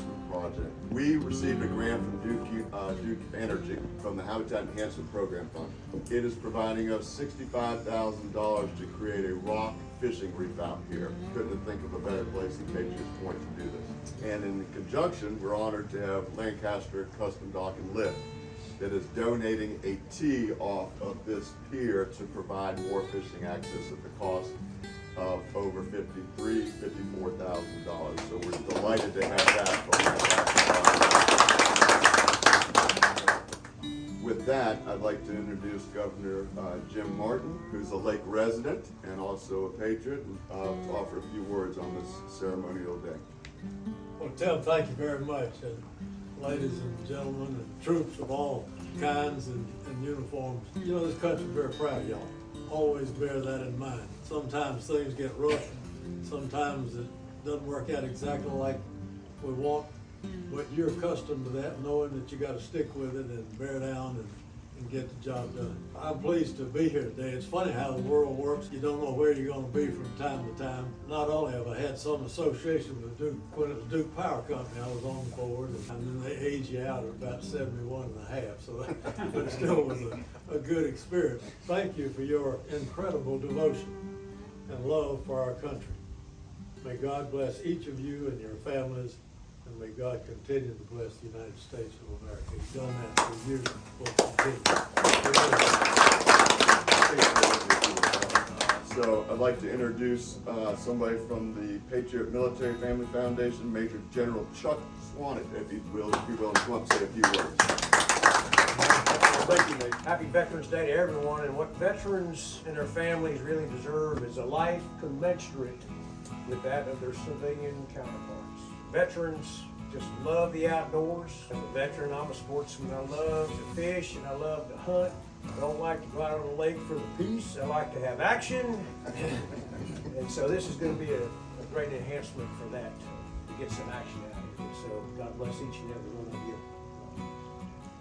Enhancement Project. We received a grant from Duke Energy from the Habitat Enhancement Program Fund. It is providing us $65,000 to create a rock fishing reef out here. Couldn't think of a better place in Patriots Point to do this. And in conjunction, we're honored to have Lancaster Custom Dock and Lift that is donating a tee off of this pier to provide more fishing access at the cost of over $54,000. So we're delighted to have that. With that, I'd like to introduce Governor Jim Martin, who's a Lake resident and also a Patriot, to offer a few words on this ceremonial day. Well, Tim, thank you very much. And ladies and gentlemen and troops of all kinds and uniforms, you know, this country's very proud of y'all. Always bear that in mind. Sometimes things get rough. Sometimes it doesn't work out exactly like we want, but you're accustomed to that, knowing that you got to stick with it and bear down and get the job done. I'm pleased to be here today. It's funny how the world works. You don't know where you're going to be from time to time. Not only have I had some association with Duke, when it was Duke Power Company, I was on the board, and then they age you out at about 71 and a half, so that, but it still was a good experience. Thank you for your incredible devotion and love for our country. May God bless each of you and your families, and may God continue to bless the United States of America. He's done that for years and will continue. So I'd like to introduce somebody from the Patriot Military Family Foundation, Major General Chuck Swannack, if you will, come up and say a few words. Thank you, Nate. Happy Veterans Day to everyone, and what veterans and their families really deserve is a life commensurate with that of their civilian counterparts. Veterans just love the outdoors. As a veteran, I'm a sportsman. I love to fish and I love to hunt. I don't like to go out on the lake for the peace. I like to have action. And so this is going to be a great enhancement for that, to get some action out of it. So God bless each and every one of you.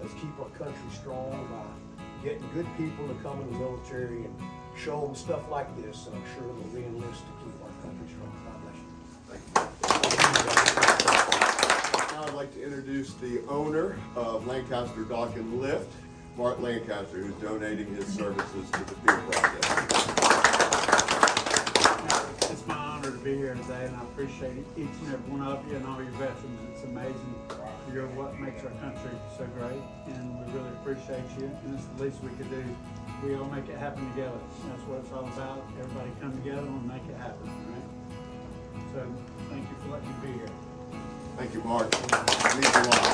Let's keep our country strong by getting good people to come in the military and show them stuff like this. And I'm sure they'll re-enlist to keep our country strong. God bless you. Thank you. Now I'd like to introduce the owner of Lancaster Dock and Lift, Mark Lancaster, who's donating his services to the Pier Project. It's my honor to be here today, and I appreciate each and every one of you and all your veterans. It's amazing. You're what makes our country so great, and we really appreciate you, and it's the least we could do. We all make it happen together. That's what it's all about. Everybody come together and make it happen, right? So thank you for letting me be here. Thank you, Mark. It means a lot.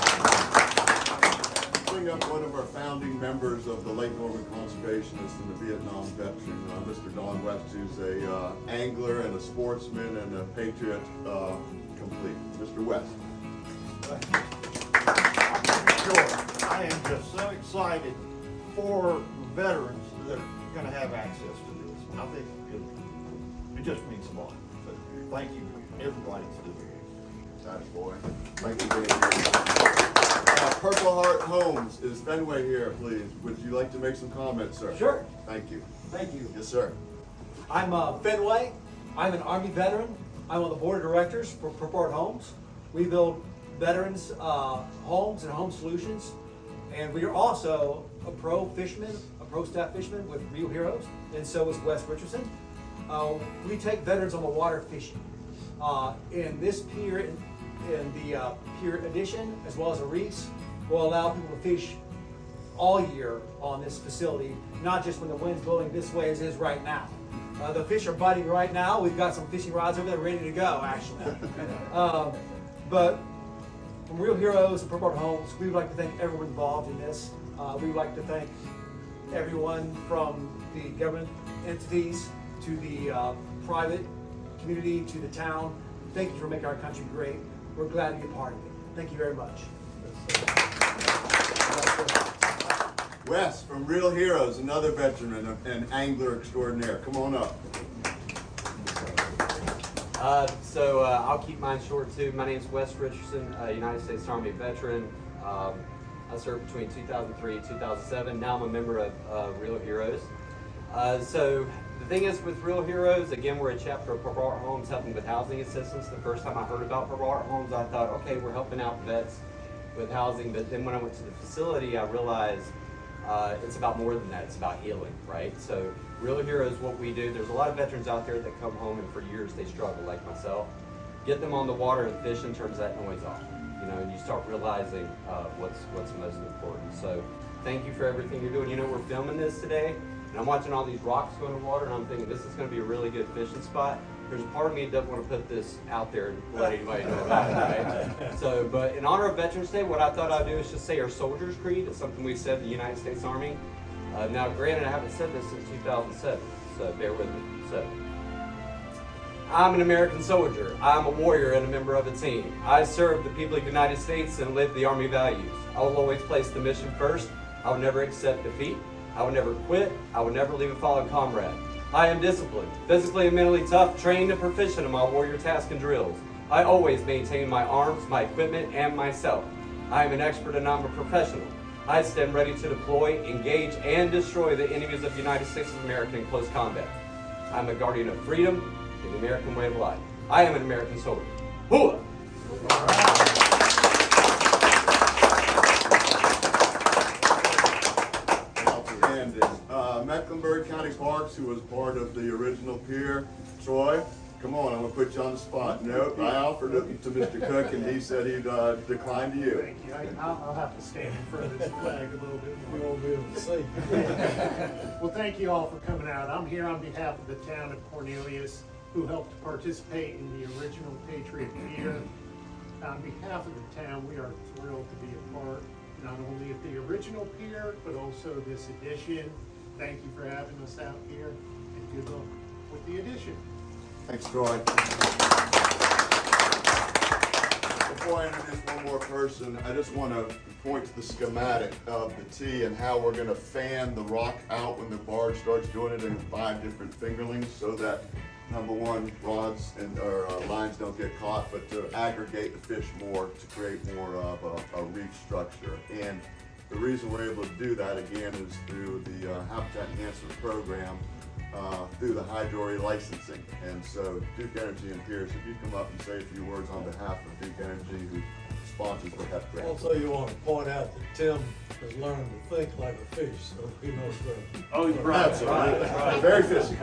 Bring up one of our founding members of the Lake Norman Conservationists and the Vietnam veteran, Mr. Don West, who's a angler and a sportsman and a patriot complete. Mr. West. Sure. I am just so excited for veterans that are going to have access to this. I think it just means a lot. So thank you, everybody, for doing it. Nice boy. Thank you for being here. Purple Heart Homes, is Fenway here, please? Would you like to make some comments, sir? Sure. Thank you. Thank you. Yes, sir. I'm Fenway. I'm an Army veteran. I'm on the board of directors for Purple Heart Homes. We build veterans homes and home solutions, and we are also a pro fisherman, a pro staff fisherman with Real Heroes, and so is Wes Richardson. We take veterans on the water fishing. In this pier, in the pier addition, as well as a reefs, will allow people to fish all year on this facility, not just when the wind's blowing this way as it is right now. The fish are biting right now. We've got some fishing rods over there ready to go, actually. But from Real Heroes and Purple Heart Homes, we would like to thank everyone involved in this. We would like to thank everyone from the government entities to the private community to the town. Thank you for making our country great. We're glad to be a part of it. Thank you very much. Wes from Real Heroes, another veteran and an angler extraordinaire. Come on up. I'll keep mine short too. My name's Wes Richardson, United States Army veteran. I served between 2003 and 2007. Now I'm a member of Real Heroes. The thing is with Real Heroes, again, we're a chapter of Purple Heart Homes helping with housing assistance. The first time I heard about Purple Heart Homes, I thought, okay, we're helping out vets with housing. But then when I went to the facility, I realized it's about more than that. It's about healing, right? So Real Heroes, what we do, there's a lot of veterans out there that come home and for years they struggle, like myself. Get them on the water and fishing turns that noise off. You know, and you start realizing what's most important. So thank you for everything you're doing. You know, we're filming this today, and I'm watching all these rocks go in the water, and I'm thinking this is going to be a really good fishing spot. There's a part of me that doesn't want to put this out there and let anybody know about it, right? So, but in honor of Veterans Day, what I thought I'd do is just say our Soldier's Creed. It's something we said in the United States Army. Now, granted, I haven't said this since 2007, so bear with me. So, I'm an American soldier. I'm a warrior and a member of a team. I serve the people of the United States and live the Army values. I will always place the mission first. I will never accept defeat. I will never quit. I will never leave a fallen comrade. I am disciplined, physically and mentally tough, trained and proficient in my warrior tasks and drills. I always maintain my arms, my equipment, and myself. I am an expert and I'm a professional. I stand ready to deploy, engage, and destroy the enemies of the United States of America in close combat. I'm a guardian of freedom and the American way of life. I am an American soldier. Hooah! Outstanding. Mecklenburg County Parks, who was part of the original pier. Troy, come on, I'm gonna put you on the spot. Nope, I offered it to Mr. Cook and he said he'd decline to you. Thank you. I'll have to stand in front of this flag a little bit We more. won't be able to see. Well, thank you all for coming out. I'm here on behalf of the town of Cornelius, who helped participate in the original Patriot Pier. On behalf of the town, we are thrilled to be a part not only of the original pier, but also this edition. Thank you for having us out here, and good luck with the addition. Thanks, Troy. Before I introduce one more person, I just want to point to the schematic of the T and how we're going to fan the rock out when the barge starts doing it in 5 different fingerlings so that, number one, rods and or lines don't get caught, but to aggregate the fish more to create more of a reef structure. And the reason we're able to do that again is through the Habitat Enhancement Program, through the hydro licensing. And so Duke Energy and Pierce, if you come up and say a few words on behalf of Duke Energy, who sponsors the HEP grant. Also, you want to point out that Tim has learned to think like a fish, so he knows where. Oh, you're right, Absolutely. right. Very fishy.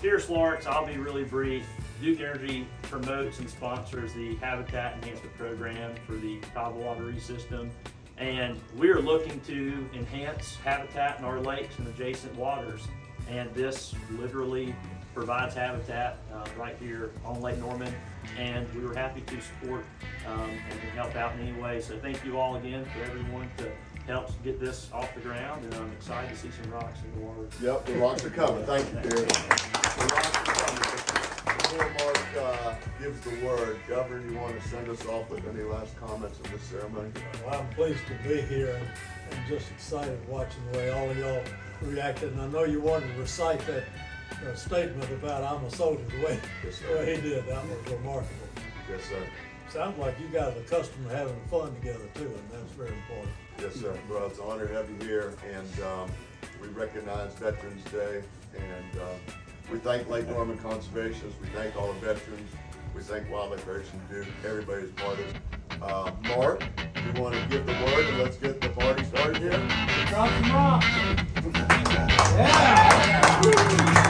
Pierce Lawrence, I'll be really brief. Duke Energy promotes and sponsors the Habitat Enhancement Program for the Potable Water Reef System. And we're looking to enhance habitat in our lakes and adjacent waters. And this literally provides habitat right here on Lake Norman. And we were happy to support and help out in any way. So thank you all again for everyone to help get this off the ground. And I'm excited to see some rocks in the water. Yep, the rocks are coming. Thank you, Pierce. The rocks are coming. Before Mark gives the word, Governor, you want to send us off with any last comments of this ceremony? Well, I'm pleased to be here and just excited watching the way all of y'all reacted. And I know you wanted to recite that statement about I'm a soldier the way he did. That was remarkable. Yes, sir. Sounds like you guys are accustomed to having fun together too, and that's very important. Yes, sir. Well, it's an honor to have you here, and we recognize Veterans Day, and we thank Lake Norman Conservation. We thank all the veterans. We thank Wildlife Federation Duke. Everybody's part of it. Mark, you want to give the word, and let's get the party started here? Drop some rocks. Yeah.